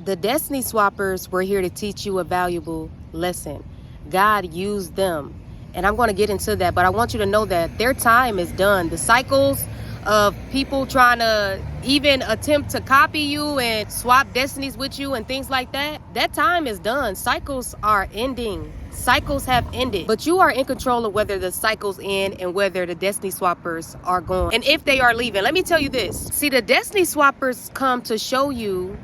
The destiny swappers were here to teach you a valuable lesson. God used them. And I'm going to get into that, but I want you to know that their time is done. The cycles of people trying to even attempt to copy you and swap destinies with you and things like that, that time is done. Cycles are ending. Cycles have ended, but you are in control of whether the cycles end and whether the destiny swappers are gone and if they are leaving. Let me tell you this. See, the destiny swappers come to show you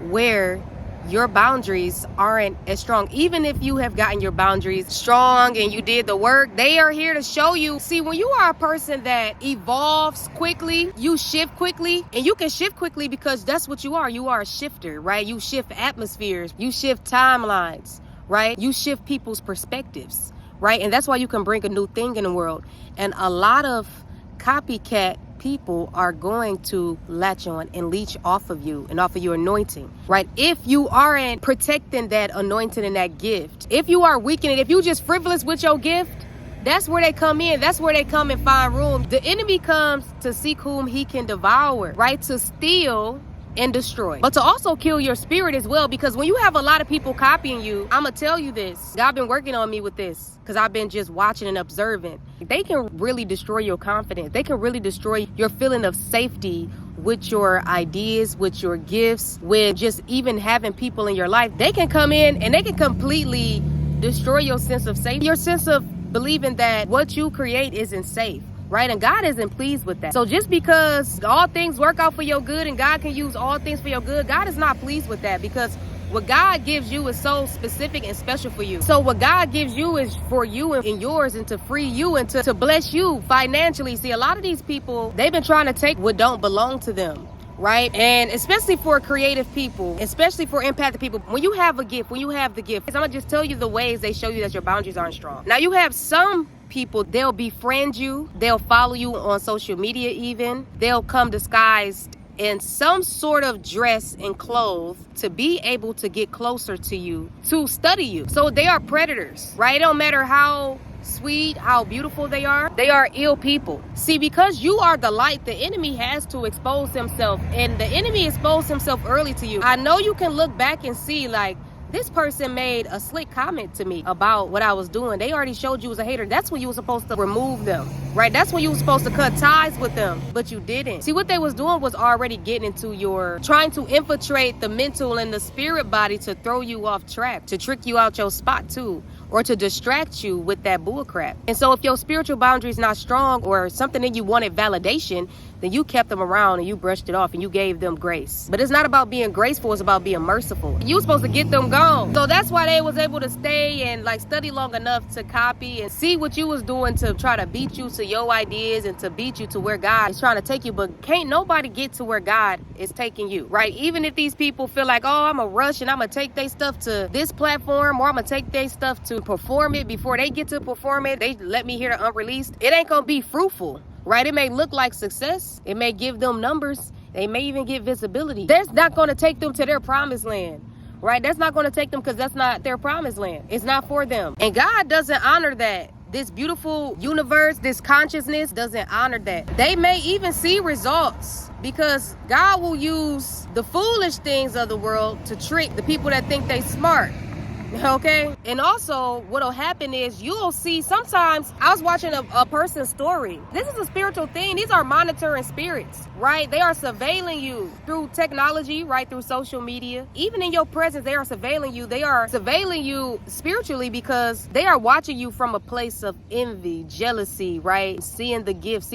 where your boundaries aren't as strong. Even if you have gotten your boundaries strong and you did the work, they are here to show you. See, when you are a person that evolves quickly, you shift quickly, and you can shift quickly because that's what you are. You are a shifter, right? You shift atmospheres, you shift timelines, right? You shift people's perspectives, right? And that's why you can bring a new thing in the world. And a lot of copycat people are going to latch on and leech off of you and off of your anointing, right? If you aren't protecting that anointing and that gift, if you are weakening, if you just frivolous with your gift, that's where they come in. That's where they come and find room. The enemy comes to seek whom he can devour, right? To steal and destroy, but to also kill your spirit as well. Because when you have a lot of people copying you, I'm gonna tell you this, God been working on me with this because I've been just watching and observing. They can really destroy your confidence. They can really destroy your feeling of safety with your ideas, with your gifts, with just even having people in your life. They can come in and they can completely destroy your sense of safety, your sense of believing that what you create isn't safe. Right? And God isn't pleased with that. So just because all things work out for your good and God can use all things for your good, God is not pleased with that, because what God gives you is so specific and special for you. So what God gives you is for you and yours, and to free you and to bless you financially. See, a lot of these people, they've been trying to take what don't belong to them. Right? And especially for creative people, especially for empathic people, when you have a gift, when you have the gift, I'm gonna just tell you the ways they show you that your boundaries aren't strong. Now, you have some people, they'll befriend you, they'll follow you on social media even, they'll come disguised in some sort of dress and clothes to be able to get closer to you, to study you. So they are predators, right? It don't matter how sweet, how beautiful they are ill people. See, because you are the light, the enemy has to expose himself, and the enemy exposed himself early to you. I know you can look back and see, like, this person made a slick comment to me about what I was doing. They already showed you was a hater. That's when you were supposed to remove them, right? That's when you were supposed to cut ties with them, but you didn't. See, what they was doing was already getting into your, trying to infiltrate the mental and the spirit body to throw you off track, to trick you out your spot too, or to distract you with that bull crap. And so if your spiritual boundary is not strong, or something that you wanted validation, then you kept them around and you brushed it off and you gave them grace. But it's not about being graceful, it's about being merciful. You were supposed to get them gone. So that's why they was able to stay and like study long enough to copy and see what you was doing to try to beat you to your ideas and to beat you to where God is trying to take you. But can't nobody get to where God is taking you, right? Even if these people feel like, oh, I'm gonna rush and I'm gonna take their stuff to this platform, or I'm gonna take their stuff to perform it, before they get to perform it, they let me hear the unreleased, it ain't gonna be fruitful. Right? It may look like success. It may give them numbers. They may even get visibility. That's not going to take them to their promised land, right? That's not going to take them, because that's not their promised land. It's not for them. And God doesn't honor that. This beautiful universe, this consciousness doesn't honor that. They may even see results, because God will use the foolish things of the world to trick the people that think they smart. Okay? And also what'll happen is you'll see, sometimes I was watching a person's story. This is a spiritual thing. These are monitoring spirits, right? They are surveilling you through technology, right? Through social media. Even in your presence, they are surveilling you. They are surveilling you spiritually, because they are watching you from a place of envy, jealousy, right? Seeing the gift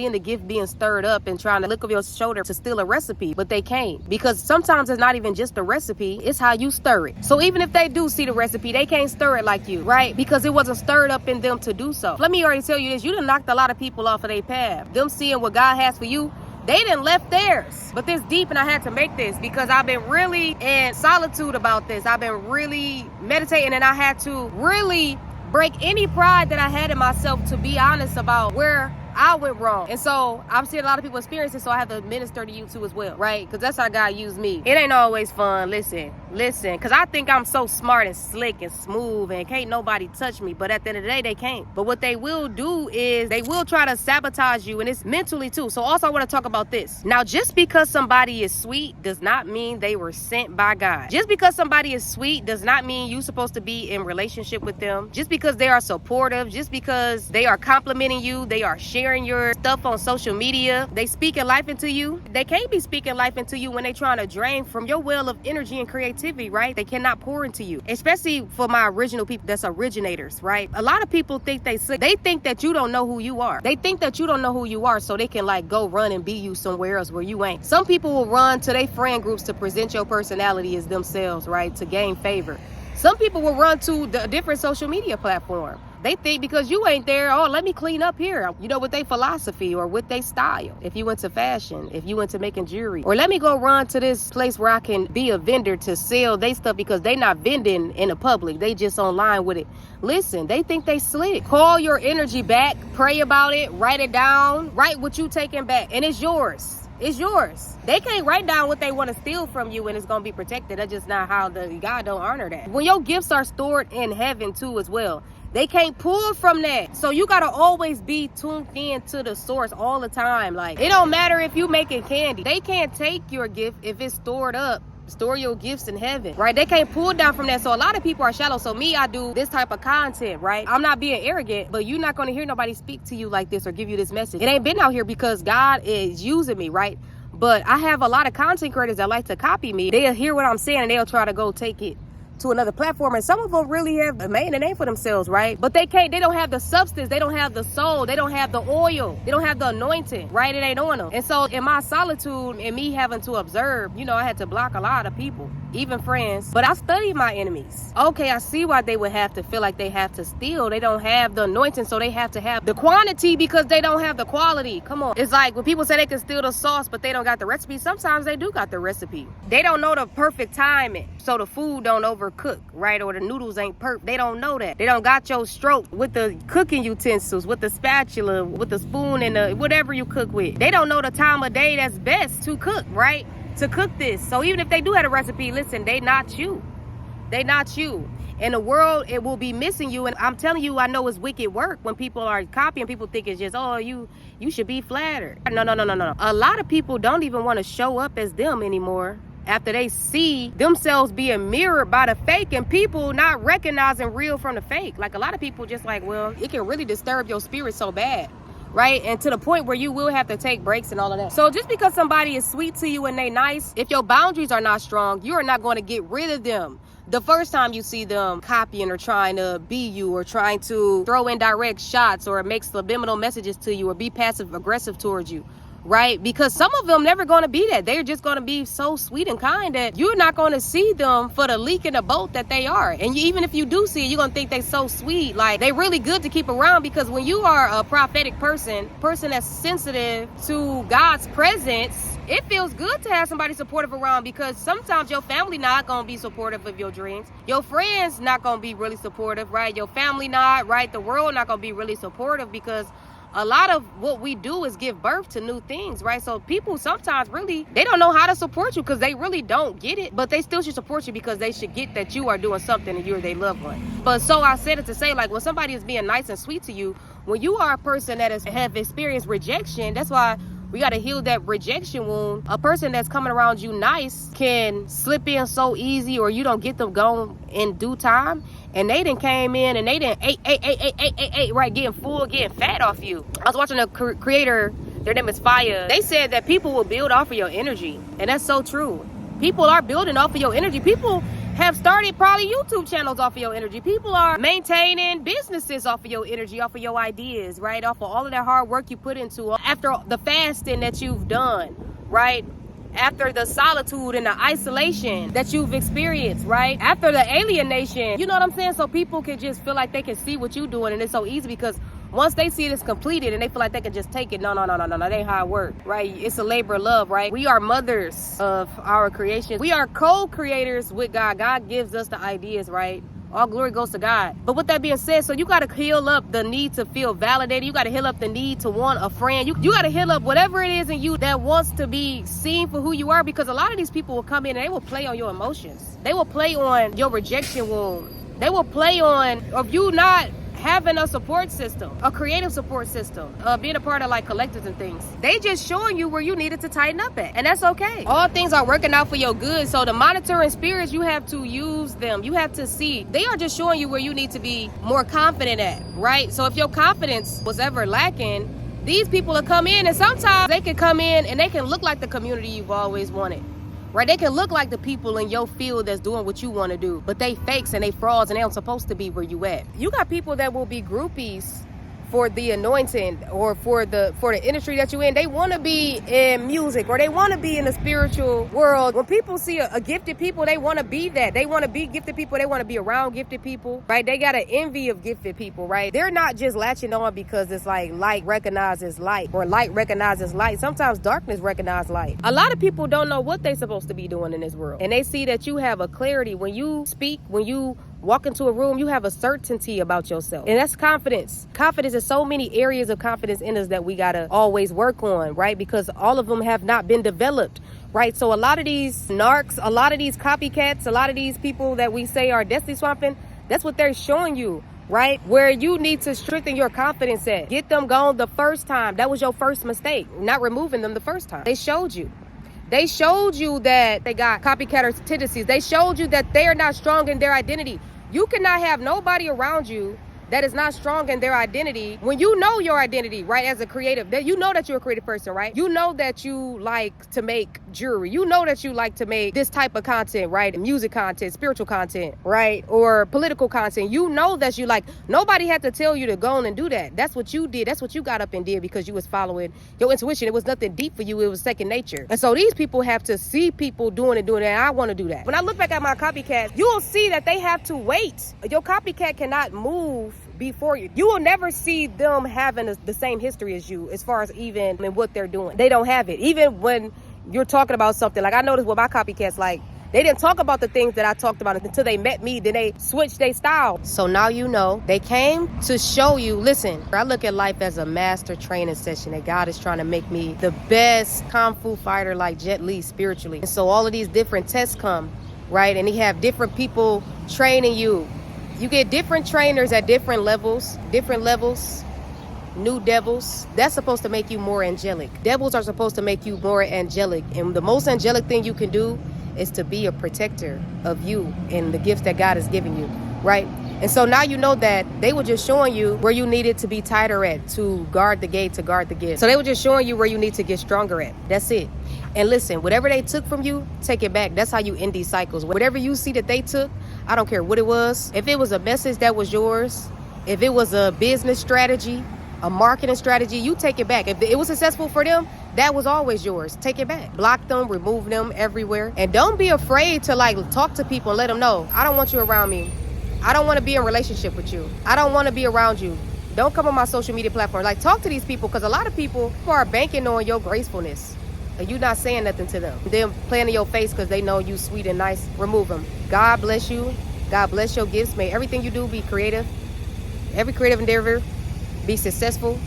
being stirred up and trying to look over your shoulder to steal a recipe, but they can't, because sometimes it's not even just the recipe, it's how you stir it. So even if they do see the recipe, they can't stir it like you, right? Because it wasn't stirred up in them to do so. Let me already tell you this, you done knocked a lot of people off of their path. Them seeing what God has for you, they done left theirs. But this deep, and I had to make this because I've been really in solitude about this. I've been really meditating, and I had to really break any pride that I had in myself to be honest about where I went wrong. And so I've seen a lot of people experience it, so I have to minister to you too as well, right? Because that's how God used me. It ain't always fun. Listen, because I think I'm so smart and slick and smooth and can't nobody touch me. But at the end of the day, they can't. But what they will do is they will try to sabotage you, and it's mentally too. So also I want to talk about this. Now, just because somebody is sweet does not mean they were sent by God. Just because somebody is sweet does not mean you're supposed to be in relationship with them. Just because they are supportive, just because they are complimenting you, they are sharing your stuff on social media, they speaking life into you. They can't be speaking life into you when they trying to drain from your well of energy and creativity, right? They cannot pour into you. Especially for my original people that's originators, right? A lot of people think they sick. They think that you don't know who you are. They think that you don't know who you are, so they can like go run and be you somewhere else where you ain't. Some people will run to their friend groups to present your personality as themselves, right? To gain favor. Some people will run to a different social media platform. They think because you ain't there, oh, let me clean up here. You know, with their philosophy or with their style. If you went to fashion, if you went to making jewelry, or let me go run to this place where I can be a vendor to sell their stuff because they not vending in the public. They just online with it. Listen, they think they slick. Call your energy back, pray about it, write it down, write what you taking back, and it's yours. It's yours. They can't write down what they want to steal from you and it's going to be protected. That's just not how God don't honor that. When your gifts are stored in heaven too as well, they can't pull from that. So you got to always be tuned in to the source all the time. Like, it don't matter if you making candy. They can't take your gift if it's stored up. Store your gifts in heaven, right? They can't pull down from that. So a lot of people are shallow. So me, I do this type of content, right? I'm not being arrogant, but you're not going to hear nobody speak to you like this or give you this message. It ain't been out here because God is using me, right? But I have a lot of content creators that like to copy me. They'll hear what I'm saying and they'll try to go take it to another platform, and some of them really have made a name for themselves, right? But they don't have the substance, they don't have the soul, they don't have the oil, they don't have the anointing, right? It ain't on them. And so in my solitude and me having to observe, you know, I had to block a lot of people, even friends, but I studied my enemies. Okay, I see why they would have to feel like they have to steal. They don't have the anointing, so they have to have the quantity because they don't have the quality. Come on. It's like when people say they can steal the sauce, but they don't got the recipe. Sometimes they do got the recipe. They don't know the perfect timing, so the food don't overcook, right? Or the noodles ain't perfect. They don't know that. They don't got your stroke with the cooking utensils, with the spatula, with the spoon, and the whatever you cook with. They don't know the time of day that's best to cook, right? To cook this. So even if they do have a recipe, listen, they not you. They not you. In the world, it will be missing you. And I'm telling you, I know it's wicked work when people are copying. People think it's just, oh, you should be flattered. No. A lot of people don't even want to show up as them anymore after they see themselves being mirrored by the fake and people not recognizing real from the fake. Like a lot of people just like, well, it can really disturb your spirit so bad, right? And to the point where you will have to take breaks and all of that. So just because somebody is sweet to you and they nice, if your boundaries are not strong, you are not going to get rid of them the first time you see them copying or trying to be you or trying to throw indirect shots or make subliminal messages to you or be passive aggressive towards you. Right? Because some of them never going to be that. They're just going to be so sweet and kind that you're not going to see them for the leak in the boat that they are. And even if you do see it, you're going to think they're so sweet. Like, they really good to keep around, because when you are a prophetic person that's sensitive to God's presence, it feels good to have somebody supportive around, because sometimes your family not going to be supportive of your dreams. Your friends not going to be really supportive, right? Your family not, right? The world not going to be really supportive, because a lot of what we do is give birth to new things, right? So people sometimes really, they don't know how to support you because they really don't get it, but they still should support you because they should get that you are doing something and you're their loved one. But so I said it to say, like, when somebody is being nice and sweet to you, when you are a person that have experienced rejection, that's why we got to heal that rejection wound. A person that's coming around you nice can slip in so easy, or you don't get them going in due time. And they done came in and they done ate, right, getting full, getting fat off you. I was watching a creator, their name is Fire. They said that people will build off of your energy. And that's so true. People are building off of your energy. People have started probably YouTube channels off of your energy. People are maintaining businesses off of your energy, off of your ideas, right? Off of all of that hard work you put into after the fasting that you've done, right? After the solitude and the isolation that you've experienced, right? After the alienation, you know what I'm saying? So people can just feel like they can see what you're doing, and it's so easy because once they see this completed and they feel like they can just take it, no, that ain't how it works, right? It's a labor of love, right? We are mothers of our creation. We are co-creators with God. God gives us the ideas, right? All glory goes to God. But with that being said, so you got to heal up the need to feel validated. You got to heal up the need to want a friend. You got to heal up whatever it is in you that wants to be seen for who you are, because a lot of these people will come in and they will play on your emotions. They will play on your rejection wound. They will play on of you not having a support system, a creative support system, being a part of like collectives and things. They just showing you where you needed to tighten up at, and that's okay. All things are working out for your good. So the monitoring spirits, you have to use them. You have to see. They are just showing you where you need to be more confident at, right? So if your confidence was ever lacking, these people will come in, and sometimes they can come in and they can look like the community you've always wanted. Right? They can look like the people in your field that's doing what you want to do, but they fakes and they frauds and they don't supposed to be where you at. You got people that will be groupies for the anointing or for the industry that you in. They want to be in music or they want to be in the spiritual world. When people see a gifted people, they want to be that. They want to be gifted people. They want to be around gifted people, right? They got an envy of gifted people, right? They're not just latching on because it's like light recognizes light or light recognizes light. Sometimes darkness recognizes light. A lot of people don't know what they're supposed to be doing in this world, and they see that you have a clarity when you speak, when you walk into a room, you have a certainty about yourself. And that's confidence. Confidence is so many areas of confidence in us that we gotta always work on, right? Because all of them have not been developed, right? So a lot of these narcs, a lot of these copycats, a lot of these people that we say are destiny swamping, that's what they're showing you, right? Where you need to strengthen your confidence at. Get them gone the first time. That was your first mistake, not removing them the first time. They showed you. They showed you that they got copycat tendencies. They showed you that they are not strong in their identity. You cannot have nobody around you that is not strong in their identity. When you know your identity, right, as a creative, that you know that you're a creative person, right? You know that you like to make jewelry. You know that you like to make this type of content, right? Music content, spiritual content, right? Or political content. You know that you like. Nobody had to tell you to go on and do that. That's what you did. That's what you got up and did because you was following your intuition. It was nothing deep for you. It was second nature. And so these people have to see people doing it, and I want to do that. When I look back at my copycats, you will see that they have to wait. Your copycat cannot move before you. You will never see them having the same history as you as far as even in what they're doing. They don't have it. Even when you're talking about something, like I noticed with my copycats, like they didn't talk about the things that I talked about until they met me. Then they switched their style. So now you know. They came to show you, listen, I look at life as a master training session that God is trying to make me the best Kung Fu fighter like Jet Li spiritually. And so all of these different tests come, right? And he have different people training you. You get different trainers at different levels, new devils. That's supposed to make you more angelic. Devils are supposed to make you more angelic. And the most angelic thing you can do is to be a protector of you and the gifts that God has given you, right? And so now you know that they were just showing you where you needed to be tighter at, to guard the gate, to guard the gift. So they were just showing you where you need to get stronger at. That's it. And listen, whatever they took from you, take it back. That's how you end these cycles. Whatever you see that they took, I don't care what it was. If it was a message that was yours, if it was a business strategy, a marketing strategy, you take it back. If it was successful for them, that was always yours. Take it back. Block them, remove them everywhere. And don't be afraid to like talk to people and let them know, I don't want you around me. I don't want to be in a relationship with you. I don't want to be around you. Don't come on my social media platform. Like, talk to these people, because a lot of people are banking on your gracefulness and you not saying nothing to them. They're playing in your face because they know you sweet and nice. Remove them. God bless you. God bless your gifts. May everything you do be creative. Every creative endeavor be successful.